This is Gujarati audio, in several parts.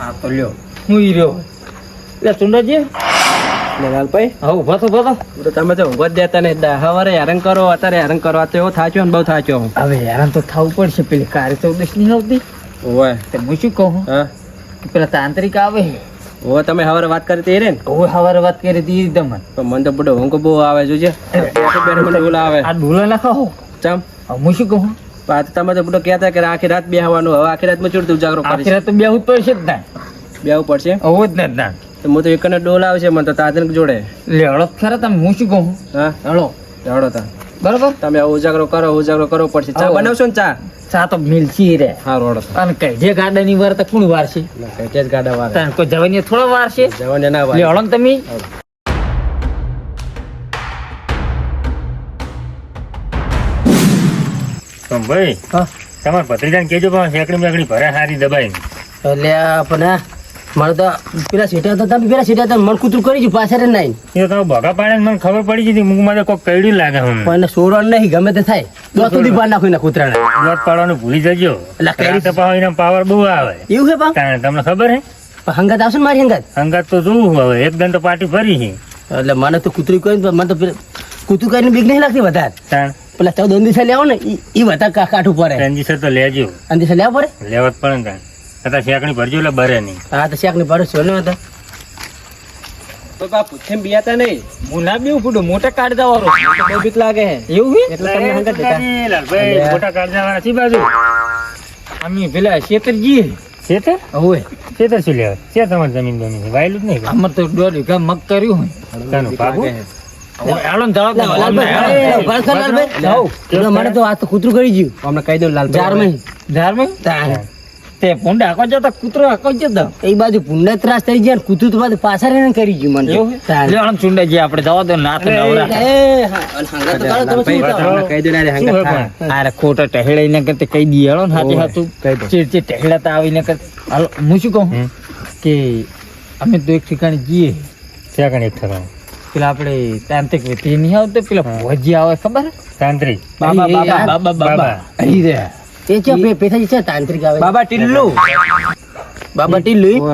હા તો લ્યો હું ઈ રહ્યો એટલે સુંદરજી લાલભાઈ હા ઉભા તો તમે તો ઊંઘ જ દેતા નહીં સવારે હેરાન કરો અત્યારે હેરાન કરો આ તો એવો થાચ્યો ને બહુ થાચ્યો હું હવે હેરાન તો થવું પડશે પેલી કાર્ય 14 ની આવતી ઓય તો હું શું કહું હા પેલા તાંત્રિક આવે ઓય તમે સવારે વાત કરી હતી રે ને હવે સવારે વાત કરી હતી એકદમ તો મને તો બુડો ઊંઘ બહુ આવે જોજે બેઠો મને બોલા આવે આ ડોલા નાખો ચમ હું શું કહું તમે તો બુડો કહેતા કે આખી રાત બેહવાનું હવે આખી રાત માં ચૂડતું ઉજાગરો કરીશ આખી રાત તો બેહવું જ પડશે જ ના બેહવું પડશે આવું જ ના તો હું તો એકને ડોલ આવશે મને તો તાજન જોડે લે હળો ખરા તમે હું શું કહું હા હળો જાડો તા બરોબર તમે ઉજાગરો કરવો પડશે ચા બનાવશો ને ચા તો મિલશી રે હા રોડો અને કઈ જે ગાડા ની વાર તો કોણ વાર છે જ ગાડા વાર કોઈ જવાની થોડો વાર છે જવાને ના લે હળો ને તમે ભાઈ હા તમારા ભત્રીજાને કેજો પણ શેકડી મેકડી ભરે હારી દબાઈ એટલે પણ મારે તો પેલા સીટા તો તમે પેલા સીટા તો મન કૂતરું કરી ગયું પાછળ નહીં એ તમે ભગા પાડે મને ખબર પડી ગઈ મુખ માં કોઈ કઈડ્યું લાગે હું પણ સોરવાનું નહીં ગમે તે થાય દોત સુધી પાડ નાખું ના કૂતરાને લોટ પાડવાનું ભૂલી જજો એટલે કઈ રાતે પાછો એના પાવર બહુ આવે એવું છે પા તમને ખબર હે હંગાત આવશે ને મારી હંગાત અંગાત તો જોવું હવે એક દન તો પાર્ટી ભરી છે એટલે મને તો કૂતરું કોઈ મને તો કૂતરું કરીને બીક નહીં લાગતી વધારે તાણ પેલા 14 દિવસે લેવો ને એ વધારે કાઠું પડે રંજીસર તો લેજો અંદિસે લેવા પડે લેવત પડે ને તાણ કદાચ શેકડી ભરજો એટલે બરે નહીં હા તો શાક ની પાડો છો ને હતા તો બાપુ કેમ બિયાતા નહીં હું ના બેવું ફૂટું મોટા કાઢતા વાળો બહુ બીક લાગે હે એવું છે એટલે તમને હંગાત દેતા લાલભાઈ મોટા કાળજા વાળા સી બાજુ અમે પેલા શેતરજી ખેતર હવે ખેતર શું લેવા છે તમારી જમીન બમીન વાયલું જ નહીં આમાં તો 1.5 વીઘા મગ કર્યું કાનું પાકું હવે હાલો ને જવા દો મને તો આ તો કૂતરું કરી ગયું અમને કહી દઉં લાલ ધારમાં તે પોંડા આકો જતા કૂતરો આકો જતા એ બાજુ પુણ્ય ત્રાસ થઈ ગયા કૂતરું તો બાજુ પાછળ એને કરી ગયું મને એવું લે આમ ચુંડાજી આપણે જવા દો નાથ નવરા અરે ખોટા ટહેડા ને કરતે કહી દઈએ હાલો ને હાથે હાથું ચીડ ટહેડા તો આવીને કર હાલો હું શું કહું કે અમે તો એક ઠેકાણે જઈએ ત્યાં એક ઠેકાણે પેલા આપણે તાંત્રિક વ્યક્તિ નહીં આવતો પેલા ભોજી આવે ખબર તાંત્રિક બાબા અહીં રે એ છે પેથાજી છે તાંત્રિક આવે બાબા ટીલ્લુ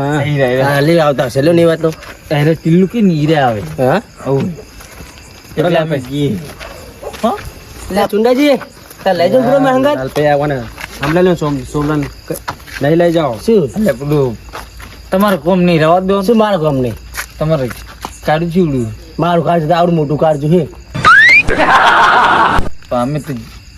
અહીં રે હા લે આવતા હશે લો ની વાત તો અરે ટીલ્લુ કે નીરે આવે હા આવું એટલે અમે જઈએ હા લે ચુંડાજી તા લઈ જાઓ પૂરો મહંગા લાલ પે આવવાને હમણાં લે સોમન લઈ લઈ જાઓ શું એટલે પેલું તમારે કોમ નહીં રવા દો શું મારું કામ નહીં તમારે કાઢું ચીવડું મારું કાઢ આવડું મોટું કાઢજો હે અમે તો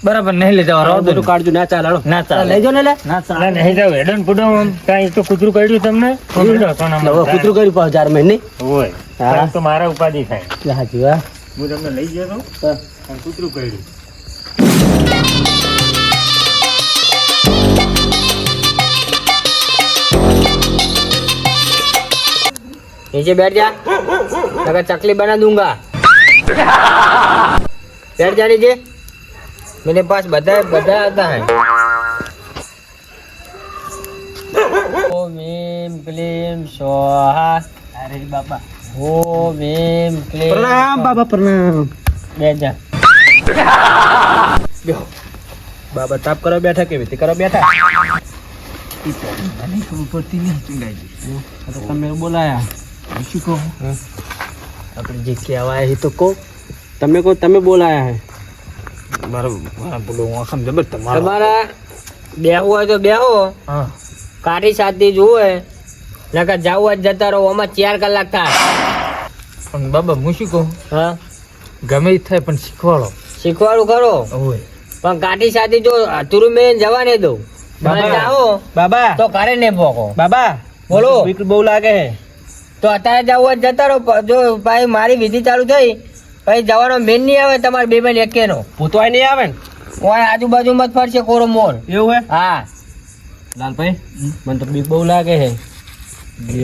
બરાબર નહીં લઈ જવા રવા દો કાઢજો ના ચાલ હાલો ના ચાલે લઈ જાઓ ને લે ના ચાલે નહીં જાવ હેડન પુડો કાંઈ તો કૂતરું કાઢ્યું તમને કૂતરું કર્યું પાછું 4 મહિને હોય હા. તો મારા ઉપાધિ થાય હાજી હા હું તમને લઈ ગયો તો અને કૂતરું કાઢ્યું नीचे बैठ जा अगर चकली बना दूंगा बैठ जा नीचे मेरे पास बधा आता है ओम ह्रीं क्लीं स्वाहा अरे बाबा ओम ह्रीं क्लीं प्रणाम बाबा प्रणाम बैठ जा बाबा ताप करो बैठा के करो बैठा મને ખબર પડતી નહીં ચુંડાજી तो તમે બોલાયા શું કહું આપણે જે કહેવાય એ તો કહો તમે બોલાયા હે મારો પેલો આખમ જબર તમારો તમારા બેહવું હોય તો બેહો હા કાઠી સાથે જોવે નકર જાવું હોય તો જતા રહો આમાં 4 કલાક થાય પણ બાબા હું શું કહું હા ગમે એ થાય પણ શીખવાડો શીખવાડું કરો હવે પણ કાઠી સાથે જો અતુરું મેં જવા નહીં દઉં જાઓ બાબા તો ઘરે ને ભોગો બાબા બોલો બીક બહુ લાગે હે તો અત્યારે જવું હોય તો જતા રહો જો ભાઈ મારી વિધિ ચાલુ થઈ પછી જવાનો મેન નહીં આવે તમારે બે બેન એકેનો પૂતવાય નહીં આવે ને કોઈ આજુબાજુમાં જ ફરશે કોરો મોર એવું હે હા લાલભાઈ મને તો બીક બહુ લાગે હે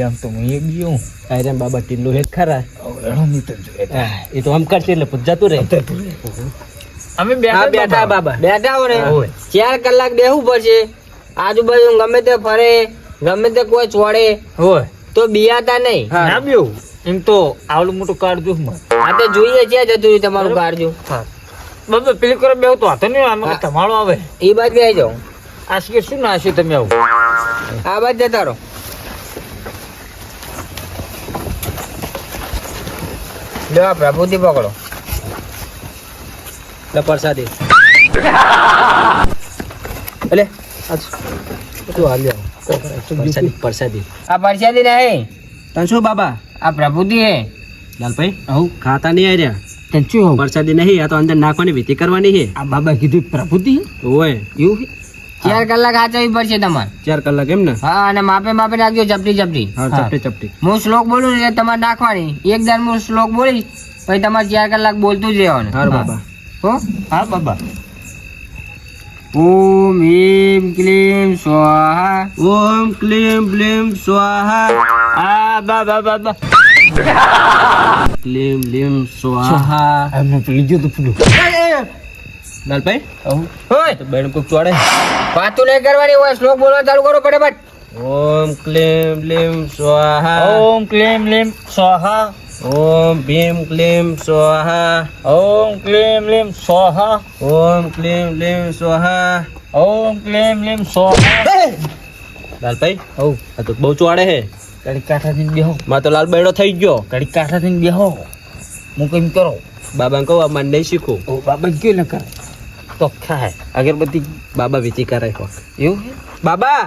આમ તો હું એક ગયો આયરન બાબા ટીલ્લો હે ખરા એનો નહીં તો જોઈએ એ તો આમ કરશે એટલે પૂજાતું રહે અમે બેઠા બાબા બેઠા હો ને હોય. 4 કલાક બેહવું પડશે આજુબાજુ ગમે તે ફરે ગમે તે કોઈ છોડે હોય તો બિયાતા નહીં ના બેવું એમ તો આવડું મોટું કાઢજો આ તો જોઈએ છે જતું રહ્યું તમારું કાઢજો બાબા પેલી કરો બેવું તો હતો ને આમાં તમારો આવે એ બાજુ આવી જાઓ આ શું ના હશે તમે આવું આ બાજુ જતા રહો લો આ પ્રભુતિ પકડો. લે પ્રસાદી અલે આ તું હાલ્યો પ્રસાદી આ પરસાદી નહીં, તને શું બાબા આ પ્રભુતિ હે. લાલભાઈ આવું ખાતા નહીં આ રહ્યા તને શું પ્રસાદી નહીં આ તો અંદર નાખવાની વિધિ કરવાની છે આ બાબા કીધું પ્રભુતિ ઓય એવું છે? 4 કલાક સાચવવી પડશે તમારે. 4 કલાક એમ ને હા, અને માપે માપે નાખજો, ચપટી ચપટી. હા ચપટી ચપટી હું શ્લોક બોલું ને એટલે તમારે નાખવાની. એક દર હું શ્લોક બોલીશ પછી તમારે 4 કલાક બોલતું જ રહેવાનું. હાર બાબા હો. હા બાબા ઓમ ह्रीं क्लीं स्वाहा. ઓમ ક્લીમ બ્લીમ સ્વાહા આ બાબા બાબા ક્લીમ બ્લીમ સ્વાહા આનું પેલું જો તો પેલું લાલભાઈ હોય તો બેડ કોક ચોડે વાતું નહીં કરવાની હોય, શ્લોક બોલવા ચાલુ કરો ફટાફટ. ઓમ ક્લીમ બ્લીમ સ્વાહા ઓમ ક્લીમ લીમ સ્વાહા ઓમ ભીમ ક્લીમ સ્વાહા ઓમ ક્લીમ લીમ સ્વાહા ઓમ ક્લીમ બ્લીમ સ્વાહા ઓમ ક્લીમ લીમ સ્વાહા લાલભાઈ આ તો બહુ ચોડે હે કડી કાઠાથી બેહો, માં તો લાલ બેડો થઈ ગયો કડી કાઠાથી બેહો, હું કઈ કરો. બાબાને કહું આ મને નહીં શીખું ઓ બાબા કયું ન કરે તો ખાય અગરબત્તી બાબા વિધિ કરે કોક એવું છે? બાબા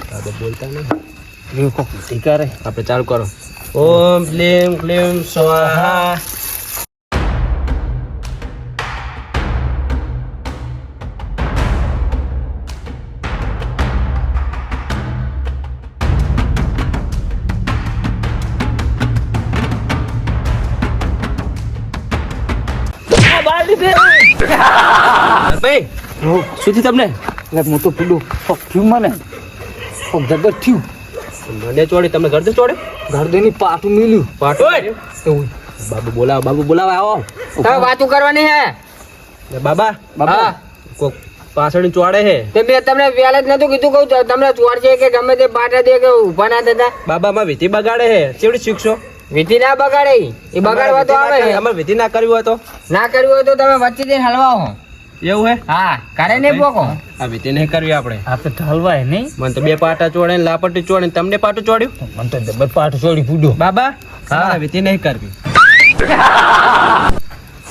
બાબા બોલતા નહીં એવું કોક વિધિ કરે. આપણે ચાલુ કરો ઓમ ક્લીમ ક્લીમ સ્વાહા લાલભાઈ શું થયું તમને એટલે હું તો પેલું કોક થયું મને કોક જગત થયું મને ચોડી તમને ઘર ચોડે ગરદની પાટું મિલ્યું પાટો એવું બાબુ બોલાવો આવો તમે વાતું કરવાની હે. ને બાબા હા, કોક પાછળ ચોડે હે તે મેં તમને પહેલા જ નતું કીધું, કહું તમને ચોર છે કે ગમે તે પાટા દે કે ઉભા ના થતા. બાબા માં વિધિ બગાડે હે ચેવડી શીખશો વિધિ ના બગાડે, એ બગાડવા તો આવે છે. અમારે વિધિ ના કરવી હોય તો ના કર્યું હોય તો તમે વચ્ચે જઈને હલવાઓ. એવું હે હા, કરે નહીં પોકો. આ વિધિ નહીં કરવી આપણે આપણે ઢાલવાય નહીં. મને તો 2 પાટા ચોડે ને લાપટી ચોડે ને તમને પાટું ચોડ્યું મને તો જબર પાટું છોડી પૂડ્યો. બાબા હા વિધિ નહીં કરવી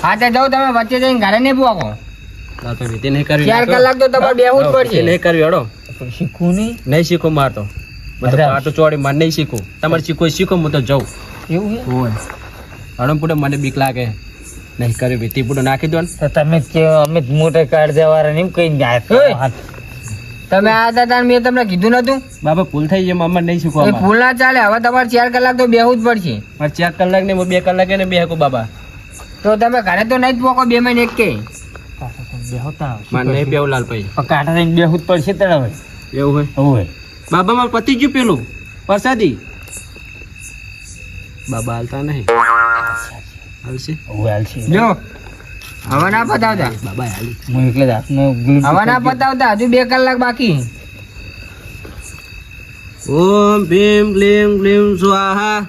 હા, તે જાઓ તમે વચ્ચે જઈને ઘરે નહીં પોકો. લાલભાઈ વિધિ નહીં કરવી 4 કલાક તો તમારે બેહવું જ વિધિ પડશે. નહીં કરવી હડો પણ શીખવું નહીં નહીં શીખું માર તો મને તો પાટું ચોડી મારે નહીં શીખું તમારે શીખવું હોય શીખો હું તો જાઉં એવું છે? હોય હડમ પૂડે મને બીક લાગે નહીં કરવી વિધિ પૂડો નાખી દો ને તો તમે કે અમે મોટે કાઢ વાળા ને એમ કઈ જાય ઓય. તમે આ હતા તાર મેં તમને કીધું નતું. બાબા ભૂલ થઈ જાય અમારે નહીં એ શીખવા ભૂલ ના ચાલે. હવે તમારે 4 કલાક તો બેહવું જ પડશે. મારે 4 કલાક ને 2 કલાકે ને બે હકું બાબા તો તમે ઘરે તો નહીં જ પોકો 2 મહિને એક કે. બેહોતા મારે નહીં પેવું લાલભાઈ કાંઠા થઈને બેહું જ પડશે તને હવે. એવું હોય હોય બાબા માં પતી ગયું પેલું પ્રસાદી બાબા હાલતા નહીં હાલશે હવે હાલશે. જો હવે ના પતાવતા, બાબા હાલી હું એટલે જ હાથમાં ગુલાબ હવે ના પતાવતા, હજુ 2 કલાક બાકી. ઓમ ભીમ ક્લીમ ક્લીમ સ્વાહા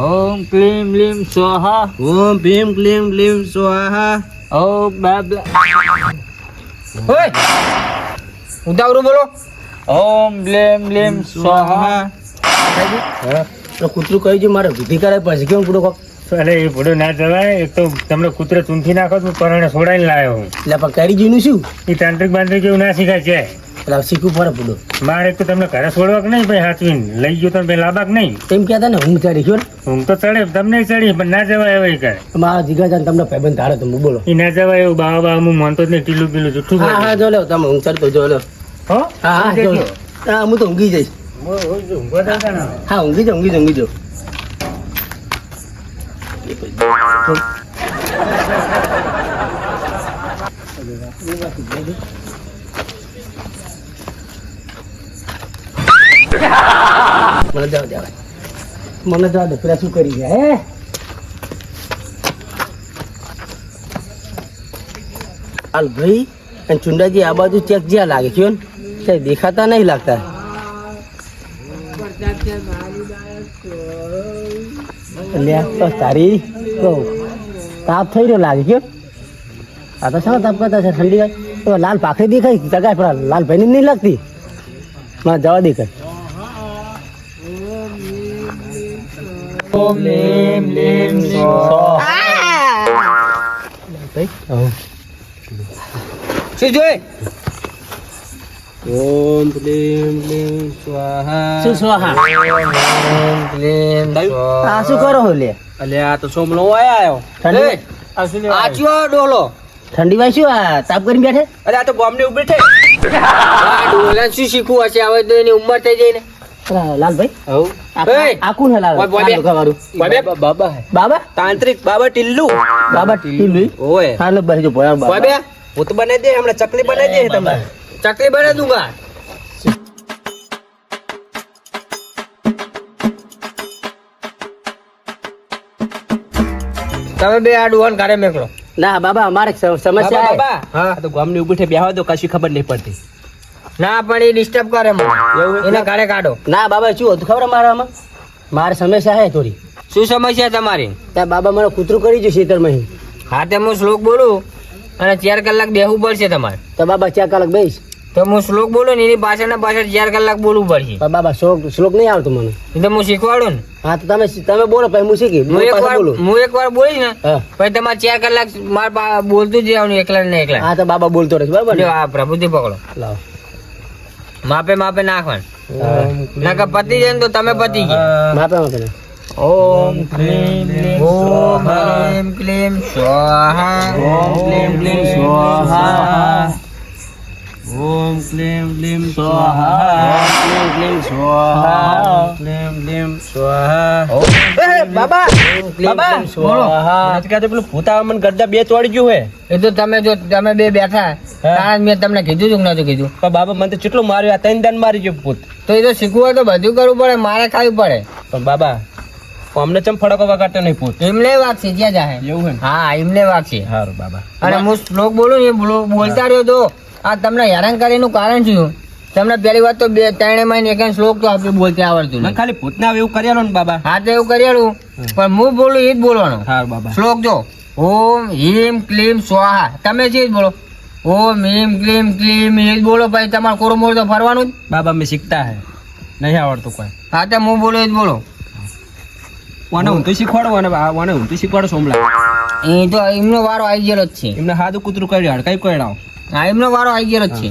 ઓમ ક્લીમ લીમ સ્વાહા ઓમ ભીમ ક્લીમ ક્લીમ સ્વાહા ઓમ બાબલા ઓય, ઉતાવળું બોલો. ઓમ બ્લેમ લીમ સ્વાહા. કૂતરું કહી છે મારે વિધિ કરાય પછી કેમ પૂરો કોક અરે એ ભૂડો ના જવાય. એક તો તમને કૂતરે ચૂંથી નાખો તો પરણે છોડાઈને લાવ્યો હું. એટલે પણ કરી જીનું શું એ તાંત્રિક બાંત્રિક એવું ના શીખાય છે. એટલે શીખવું પડે પૂડો મારે એક તો તમને ઘરે છોડવા કે નહીં ભાઈ હાથવીને લઈ ગયો તમે લાબાક નહીં. તેમ કહેતા ને હું ચડી ગયો ને હું તો ચડે તમને ચડી પણ ના જવાય એવું કરે. મારા જીગા જાન તમને ભાઈબંધ ધારે તો હું બોલો એ ના જવાય એવું બાવા બાવા હું માનતો જ નહીં. ટીલું બીલું જુઠ્ઠું હા બોલે. હા જો લો તમે હું ચડતો જો લો હો હા હા જો હા હું તો ઊંઘી જઈશ હા ઊંઘી જાઉં મને જવા દે પેલા શું કરી ગયા હે હાલ ભાઈ અને ચુંડાજી આ બાજુ ચેક જ્યાં લાગે છે ને દેખાતા નહીં લાગતા તારી તાપ થઈ રહ્યો લાગે છે આ તો શાનો તાપ કરતા છે ઠંડી તો લાલ પાખડી દેખાય જગાય પણ લાલ ભાઈ નહીં લાગતી મને જવા દે કઈ ઓમ લીમ લીમ શું જોઈ ઓમ ક્લીમ ક્લીમ સ્વાહા. શું સ્વાહા? આ શું કરો છો લે? અલ્યા આ તો સોમલો આયો ઠંડી આચ્યો ડોલો ઠંડી માં શું આ તાપ કરીને બેઠે? અરે આ તો ગામની ઉભી થઈ આ ડોલા શું શીખવું હશે હવે તો એની ઉંમર થઈ જઈ ને અલા, લાલભાઈ એ! આ કોણ હે લાલ? ઓય, બોય બે. વાળું બાબા બાબા તાંત્રિક બાબા ટિલ્લુ બાબા ટીલુઈ ઓય હાલો બસ જો ભોળા બોય બાબા બે હું તો બનાવી દે હમણાં ચકલી બનાવી દે તમને ચકલી બના દૂંગા તમે બે આ ડુવાન કાઢે મેકલો ના બાબા અમારે એક સમસ્યા હે. બાબા આ તો ગામની ઉભી બેહવા દો કશી ખબર નહીં પડતી. ના પણ એ ડિસ્ટર્બ કરે મને એને કાઢે કાઢો ના બાબા શું હતું ખબર મારામાં મારે સમસ્યા હે થોડી. શું સમસ્યા તમારી ત્યાં બાબા મને કૂતરું કરી ગયું ખેતરમાં. હા તે હું શ્લોક બોલું અને 4 કલાક બેહવું પડશે તમારે તો બાબા 4 કલાક બેસ. તો હું શ્લોક બોલું ને એની પાછળ 4 કલાક બોલવું પડશે પણ બાબા શ્લોક નહીં આવતો મને. એ તો હું શીખવાડું ને હા તો તમે બોલો પછી હું શીખી હું એક વાર બોલીશ ને હા પછી તમારે 4 કલાક મારે બોલતું જ રહેવાનું એકલા ને એકલા હા તો બાબા બોલતો રહેશે બરાબર ને? જો આ પ્રભુજી પકડો લાવો. માપે માપે નાખવાનું નકર પતી જાય ને તો તમે પતી ગયા માપે માપે. ઓમ ક્લીમ ક્લીમ સ્વાહા ઓમ ક્લીમ ક્લીમ સ્વાહા. ઓમ ક્લીમ ક્લીમ સ્વાહા. ક્લીમ ક્લીમ સ્વાહા. ક્લીમ ક્લીમ સ્વાહા. બાબા બાબા સ્વાહા. આજકાલ તો પેલું ભૂતા મને ગરદા બે તોડી ગયું હે. એ તો તમે જો તમે બે બેઠા કારણ મેં તમને કીધું તું કે નતું કીધું પણ બાબા મને તો કેટલું માર્યું આ 3 દાન મારી ગયું ભૂત. તો એ તો શીખવું હોય તો બધું કરવું પડે મારે ખાવું પડે પણ બાબા અમને ચમ ફડકો વગાડતો નહીં ભૂત. એમને વાગશે જ્યાં જાય એવું હે ને? હા એમને વાગશે સારું બાબા. અને હું શ્લોક બોલું ને એ બોલતા રહ્યો તો આ તમને હેરાન કરીનું કારણ શું તમને પહેલી વાત તો 2-3 મહિને એક શ્લોક તો આપણે બોલતે આવડતું મને નહીં ખાલી ભૂતને આવે એવું કરેલો ને બાબા. હા તો એવું કરેલું પણ હું બોલું એ જ બોલવાનો સારું બાબા. શ્લોક જો ઓમ હિમ ક્લીમ સ્વાહા તમે જે જ બોલો ઓમ હિમ ક્લીમ ક્લીમ એ જ બોલો પછી તમારે કોરો મોર તો ફરવાનું જ બાબા મેં શીખતા હે નહીં આવડતું કોઈ. હા તો હું બોલું એ જ બોલો મને ઊંધું શીખવાડો અને મને ઊંધું શીખવાડો સોમલા. એ તો એમનો વારો આવી ગયેલો જ છે એમને સાદું કૂતરું કર્યું હડકાઈ કોયડાવ. હા એમનો વારો આવી ગયેલો જ છે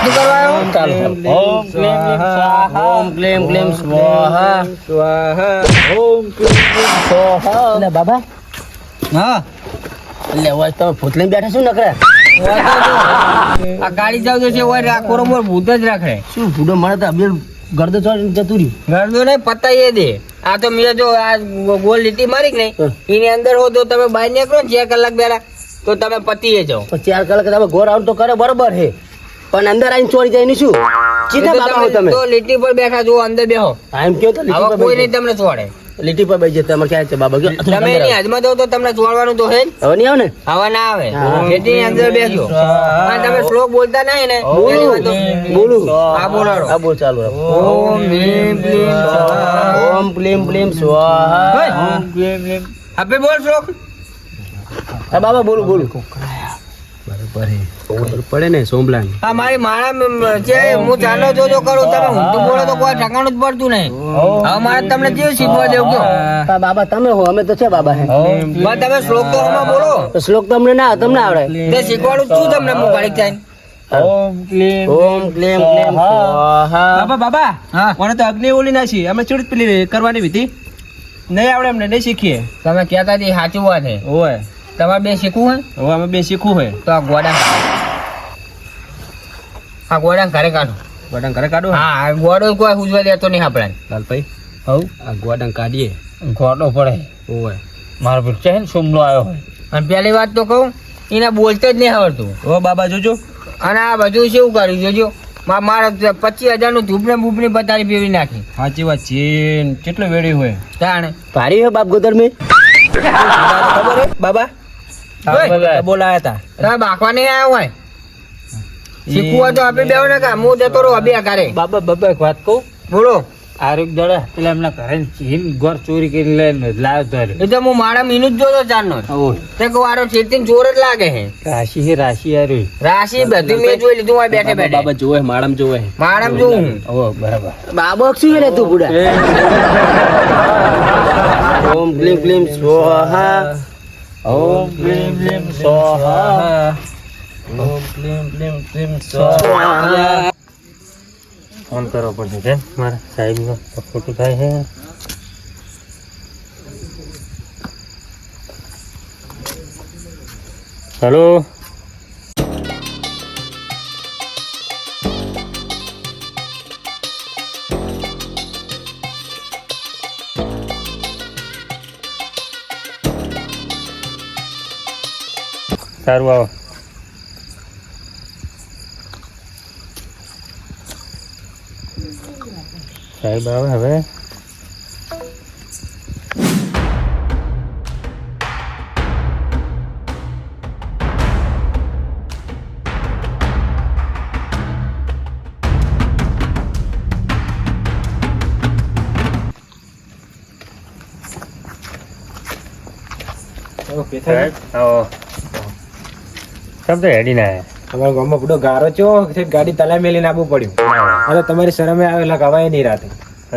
શું કરવા આવ્યો? ઓમ ક્લીમ ક્લીમ સ્વાહા. એટલે બાબા હા એટલે હવે તમે ભૂત લઈને બેઠા શું નકરે? આ ગાડી જાવ તો છે ઓય આ કોરો મોર ભૂત જ રાખે શું ભૂડો મળે તો અબીર ગરદો ચોરીને જતું રહ્યું. ગરદો નહીં પતાઈએ દે આ તો મેં જો આ ગોલ લીટી મારી કે નહીં એની અંદર હો તો તમે બહાર નીકળો ને 4 કલાક બેરા તો તમે પતીએ જાઓ પણ 4 કલાક તમે ગોર આઉટ તો કરે બરોબર છે પણ અંદર આવીને ચોરી જાય ને શું ચીતા બાબા હો તમે? તો લીટી પર બેઠા જો અંદર બેહો આમ કયો તો લીટી હવે પર કોઈ બેસી નહીં તમને છોડે જાય. લીટી પર બેસી જાય તમારે ક્યાં છે બાબા? કયો તમે એની હાથમાં જાઓ તો તમને છોડવાનું તો હે જ હવે નહીં આવે ને? હવે ના આવે હા. લીટીની અંદર બેસજો અને તમે શ્લોક બોલતા નહીં ને એની વાત તો- બોલું હા બોલાડો આ બોલ ચાલુ રાખ. ઓમ ભીમ ક્લીમ સ્વાહા. ઓમ ક્લીમ ક્લીમ સ્વાહા. આપે બોલ શ્લોક હા બાબા બોલું બોલું. ખબર પડે ને સોમલા. આ મારી માળા છે હું ચાલો જો કરું તમે ઊંધું બોલો તો કોઈ ઠકાણું જ પડતું નહીં હવે મારે તમને કેવું શીખવા દેવું કહો હા બાબા તમે હો અમે તો છે બાબા હે. બસ તમે શ્લોક તો હમણાં બોલો તો શ્લોક તમને ના તમને આવડે? તે શીખવાડું છું તમને હું ઘડીક થાય ઓમ ક્લીમ ક્લીમ સ્વાહા. બાબા બાબા હા મને તો અગ્નિ ઓલી નાખી અમે ચૂડી પેલી કરવાની વિધિ નહીં આવડે એમને નહીં શીખીએ. તમે કહેતા હતી સાચું વાત છે હોય તમારે બે શીખવું હોય હવે અમે બે શીખવું હોય તો આ ગોડા ઘરે કાઢો ગોડાંગ ઘરે કાઢો. હા આ ગોડો કોઈ ઉજવા દેતો નહીં આપણે લાલભાઈ હવ આ ગોડાંગ કાઢીએ. ગોડો પડે હોય મારો ભૂત છે ને સોમલો આવ્યો હોય. અને પહેલી વાત તો કહું એને બોલતો જ નહીં આવડતું ઓ બાબા જોજો. અને આ બધું શું કર્યું જોજો મારા 25,000 નું ધૂપ ને બૂપ ની પતારી પીવી નાખી સાચી વાત છે કેટલો વેડી હોય. જાણે ભારી હે બાપ ગોદર મેં. ખબર હે બાબા ઓય, બોલાયા હતા તમે બાકવા નહીં આવ્યા હોય શીખવું હોય તો આપણે બેવ ને કા હું જતો રહું અભી અકારે બાબા એક વાત કહું, બોલો આરોગ દડા પેલા એમના ઘરે જીન ઘર ચોરી કરી લઈને લાવ્યો ધરે. એ તો હું મારા મીનું જ જોતો ચારનો ઓય, તે કહું આરો ચેતીન ચોર જ લાગે હે રાશિ આરી. રાશિ બધું મેં જોઈ લીધું હોય બેઠે બેઠે બાબા જોવે માળામ જોવે મારામ જોઉં ઓ બરાબર. બાબો શું લે તું બુડા ઓમ ક્લીમ ક્લીમ સ્વાહા ઓમ ક્લીમ ક્લીમ સ્વાહા. ઓમ ક્લીમ ક્લીમ ક્લીમ સ્વાહા ફોન કરવો પડશે છે મારા સાહેબનો ખોટું થાય છે. હેલો, સારું આવો. સાહેબ આવે હવે. સાહેબ આવો. સબ તો હેડી ના અમારા ગામમાં બધો ગારો ચો ગાડી તલાઈ મેલીને આવવું પડ્યું. હવે તમારી શરમે આવેલા ગવાય નહીં રાતે.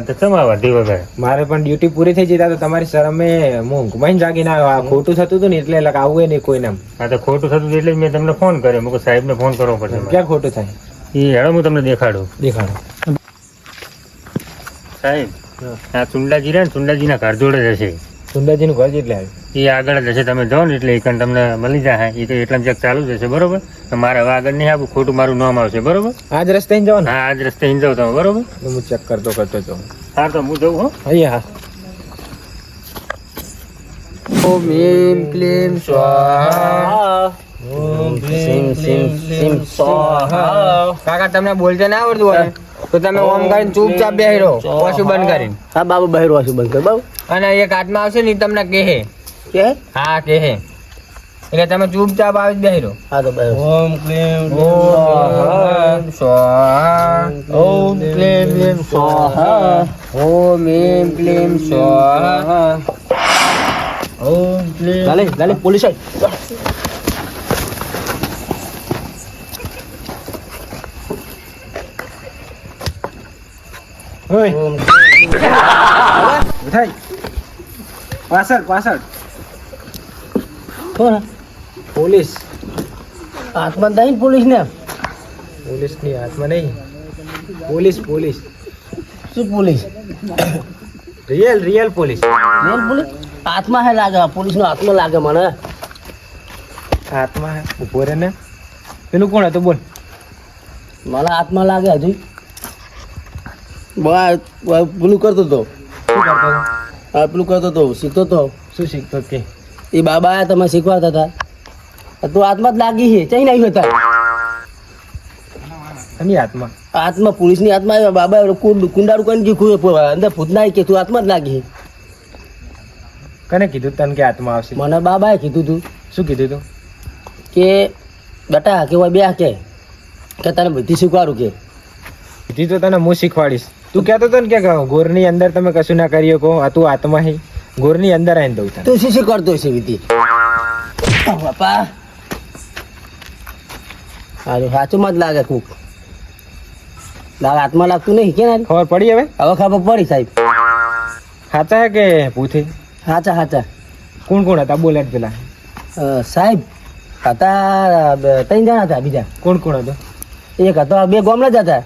તો ચમા વધી વગર મારે પણ ડ્યુટી પૂરી થઈ જતા તો તમારી શરમે હું ઘુમાઈને જાગીને આવ્યો. આ ખોટું થતું હતું ને એટલે આવું નહીં કોઈને. આ તો ખોટું થતું એટલે જ મેં તમને ફોન કર્યો. મેં સાહેબને ફોન કરવો પડશે. ક્યાં ખોટું થાય એ હેડો હું તમને દેખાડું. દેખાડો. સાહેબ આ ચુંડાજી રહે ને ચુંડાજીના ઘર જોડે જ હશે. સુંદરજીનું ઘર જેટલે આવ્યું. એ આગળ જ હશે. તમે જાઓ ને એટલે એ તમને મળી જાય. એ તો એટલા ચેક ચાલુ જ હશે. બરોબર. તો મારે હવે આગળ નહીં આપવું. ખોટું મારું નામ આવશે. બરોબર. આ જ રસ્તે જાઓ ને. હા આજ રસ્તે અહીં જાઉં તમે. બરોબર. હું ચેક કરતો જાઉં. હા તો હું જઉં હો. અહીંયા ઓમ ક્લીમ ક્લીમ સ્વાહા ઓમ સિમ સિમ સિમ સ્વાહા. કાકા તમને બોલતે ના આવડતું હોય તો તમે ઓમ કરીને ચૂપચાપ બેહી રહો પછી બંધ કરીને. હા બાબુ બહેરો હશે બંધ કર બાબુ અને એક હાથમાં આવશે ને ઈ તમને કહે. કે હા કહે એટલે તમે ચૂપચાપ આવી જ બેહી રહો. હા તો બહેરો ઓમ ક્લીમ ઓમ સ્વાહા ઓમ ક્લીમ ક્લીમ સ્વાહા ઓમ એમ ક્લીમ સ્વાહા ઓમ ક્લીમ. લાલે પોલીસ આવી. ઓય ઉઠાઈ. પાછળ કોણ પોલીસ. હાથમાં દઈ પોલીસ ને પોલીસની હાથમાં નહીં. પોલીસ શું police real police. Rail police હાથમાં હે લાગે પોલીસ નો હાથમાં લાગે મને હાથમાં ઉભો રહે ને. પેલું કોણ હતું બોલ. મને હાથમાં લાગે હજુ પેલું કરતો હતો શું કરતો હતો? પેલું કરતો હતો શીખતો હતો શું શીખતો કે એ બાબા આયા તમે શીખવાતા હતા તું હાથમાં જ લાગી છે ચઈ નહીં હતા એની હાથમાં. હાથમાં પોલીસની હાથમાં આવ્યા બાબા કુંડારું કરીને ગયું અંદર ભૂતના કે તું હાથમાં જ લાગી કને કીધું તને કે હાથમાં આવશે? મને બાબાએ કીધું તું શું કીધું તું? કે બેટા કે બે કે તને બધી શીખવાડું કે કીધું તો તને હું શીખવાડીશ. તું કહેતો હતો ને કે ગોરની અંદર તમે કશું ના કરી શકો. આ તું હાથમાં હે ગોરની અંદર આવીને દઉં તને. તું શું શીખવાડતો હશે વિધિ બાપા હારું સાચું જ લાગે કુક હાથમાં લાગતું નહીં કે ના ખબર પડી હવે? હવે ખબર પડી સાહેબ સાચા હે કે પૂથી? સાચા કોણ કોણ હતા બોલે પેલા? સાહેબ હતા 3 જણા હતા બીજા કોણ કોણ હતો? એક હતો 2 ગામના જ હતા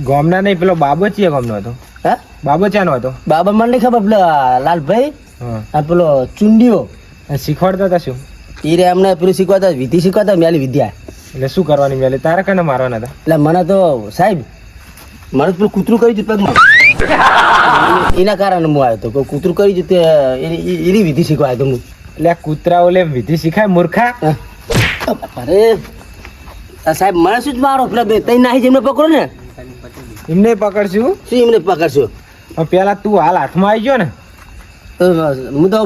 ગામના નહીં. પેલો બાબો ચિયા ગામનો હતો? હા બાબો ચાનો હતો? બાબા મને નહીં ખબર પેલા લાલભાઈ હા. આ પેલો ચુંડીઓ શીખવાડતા હતા શું? એ રે અમને પેલું શીખવાતા વિધિ શીખવાતા મેલી વિદ્યા એટલે શું કરવાની મેલે? તારે કને મારવાના હતા? એટલે મને તો સાહેબ મને તો પેલું કૂતરું કરી દીધું એના કારણે હું આવ્યો હતો કૂતરું કરી દીધું એની વિધિ શીખવાય તો હું એટલે આ કૂતરાઓ લે વિધિ શીખાય મૂર્ખા. અરે આ સાહેબ મને શું જ મારો પેલા 3 નાહી જેમને પકડો ને એમને પકડશું. શું એમને પકડશો પણ પેલા તું હાલ હાથમાં આવી ગયો ને. તો હું તો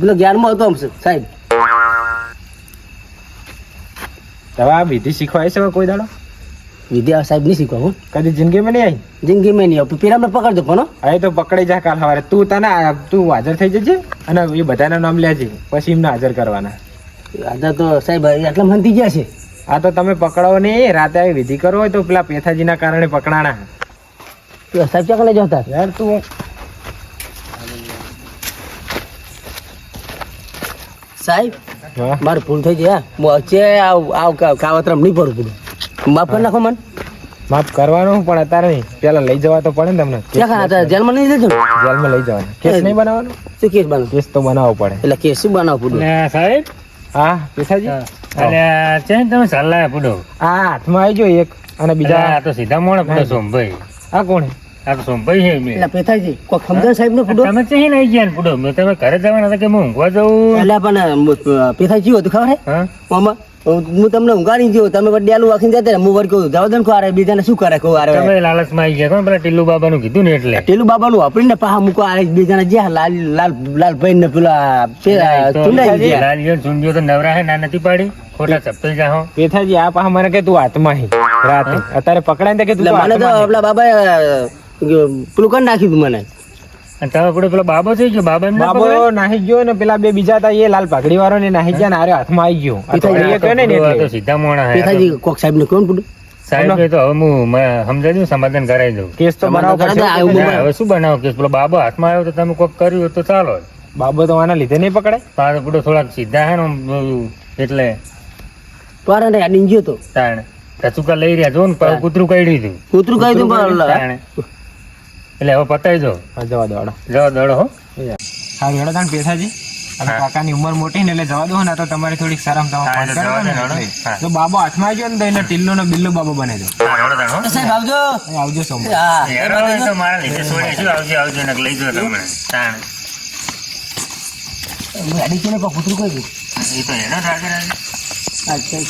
પેલો જ્ઞાનમાં હતો સાહેબ હવે આ વિધિ શીખવાય છે હવે કોઈ દાડો વિદ્યા સાહેબ નહીં શીખવા હું કદી જિંદગીમાં નહીં આવી જિંદગી મેં નહીં આવું પેલા મેં પકડજો પણ હો. હવે તો પકડાઈ જા કાલ સવારે તું હાજર થઈ જજે અને એ બધાના નામ લેજે પછી એમને હાજર કરવાના આજે તો સાહેબ આટલા મંતી ગયા છે આ તો તમે પકડો નહીં રાતે આવી વિધિ કરો હોય તો પેલા પેથાજીના કારણે પકડાણા તો સાહેબ ક્યાં લઈ જતા યાર તું સાહેબ હા મારી ભૂલ થઈ જાય હું વચ્ચે કાવતરામ નહીં પડું પૂરું માફ કરી નાખો મને માફ કરવાનું પણ અત્યારે નહીં પેલા લઈ જવા તો પડે ને તમને ક્યાં ખાના જેલમાં નહીં લેજો ને? જેલમાં લઈ જવાના કેસ નહીં બનાવવાનો શું કેસ બનાવ કેસ તો બનાવવો પડે એટલે કેસ શું બનાવ પૂરું એટલે સાહેબ હા પેથાજી એટલે છે તમે સલાહ પૂડો આ હાથમાં આવી ગયો એક અને બીજા આ તો સીધા મોણે પૂડો સોમભાઈ આ કોણ આ તો સોમભાઈ છે મેં. એટલે પેથાજી કોઈ ખમદાર સાહેબ નો ફૂટો તમે છે ને ગયા ને પૂડો મેં તમે ઘરે જવાના હતા કે હું ઊંઘવા જાઉં એટલે પણ પેથાજી હતું ખબર હે હા મામા હું તમને ઊંઘાડી ગયો તમે ડેલું વાખીને જતા રહ્યા. હું વર કહું જાવ દન કો આરે બીજાને શું કરે કહું આરે તમે લાલચમાં આવી ગયા કોણ પેલા ટીલ્લુ બાબાનું કીધું ને એટલે ટેલું બાબાનું વાપરીને પાહા મૂકો આરે બીજાને જ્યાં લાલ લાલ લાલ ભાઈ ને પેલા ચુંડાઈ ગયા લાલિયો ચૂંડિયો તો નવરા હે ના નથી પાડી ખોટા ચપ્પલ જાહો પેથાજી આ પાછા મને કે તું હાથમાં હી રાતે અત્યારે પકડાય ને કે તું એટલે મને તો હાથમાં હી. પેલા બાબાએ પેલું કરી નાખ્યું તું મને અને તમે પૂડો પેલો બાબો થઈ ગયો બાબા એમને બાબો નાહી ગયો ને પેલા બે બીજા હતા એ લાલ પાઘડી વાળો ને નાહી ગયા ને આરે હાથમાં આવી ગયો આ તો એ કહે ને એટલે. સીધા મોણા હે પેથાજી કોક સાહેબ ને કોણ પૂરું સાહેબ તો હવે હું સમજાવી દઉં સમાધાન કરાવી દઉં કેસ તો બનાવવો કરાવી દો, પડશે આવું ના, હવે શું બનાવો કે પેલો બાબો હાથમાં આવ્યો તો તમે કોક કર્યું હોય તો ચાલો બાબો તો આના લીધે નહીં પકડાય પાછો પૂડો થોડાક સીધા હે ને આમ, એટલે પારા ને અડીને ગયો તો તાણે રચુકા લઈ રહ્યા જો ને પાછું કૂતરું કાઢ્યું હતું કૂતરું કહી દઉં તાણે. એટલે હવે પતાવી દો હા જવા દો હાલો. જવા દડો હો હા હેડો તાણ પેથાજી અને કાકાની ઉંમર મોટી ને એટલે જવા દો ને તો તમારી થોડીક શરમ તમે હા, ફોન એટલે કરો જવા ને દો ને, એટલે. હા. જો બાબો હાથમાં આવી ગયો ને તો એને ટીલ્લો ને બિલ્લો બાબો બને દો હા, રડો તાણ, હો. સાહેબ આવજો આવજો સોમવાર હા યાર, હવે તો મારા લીધે છોડે શું આવજો આવજો ને લઈ જાઓ તમે તાણ અડી કે કૂતરું કહી દઉં એ તો એનો રાગે રાગે અચ્છા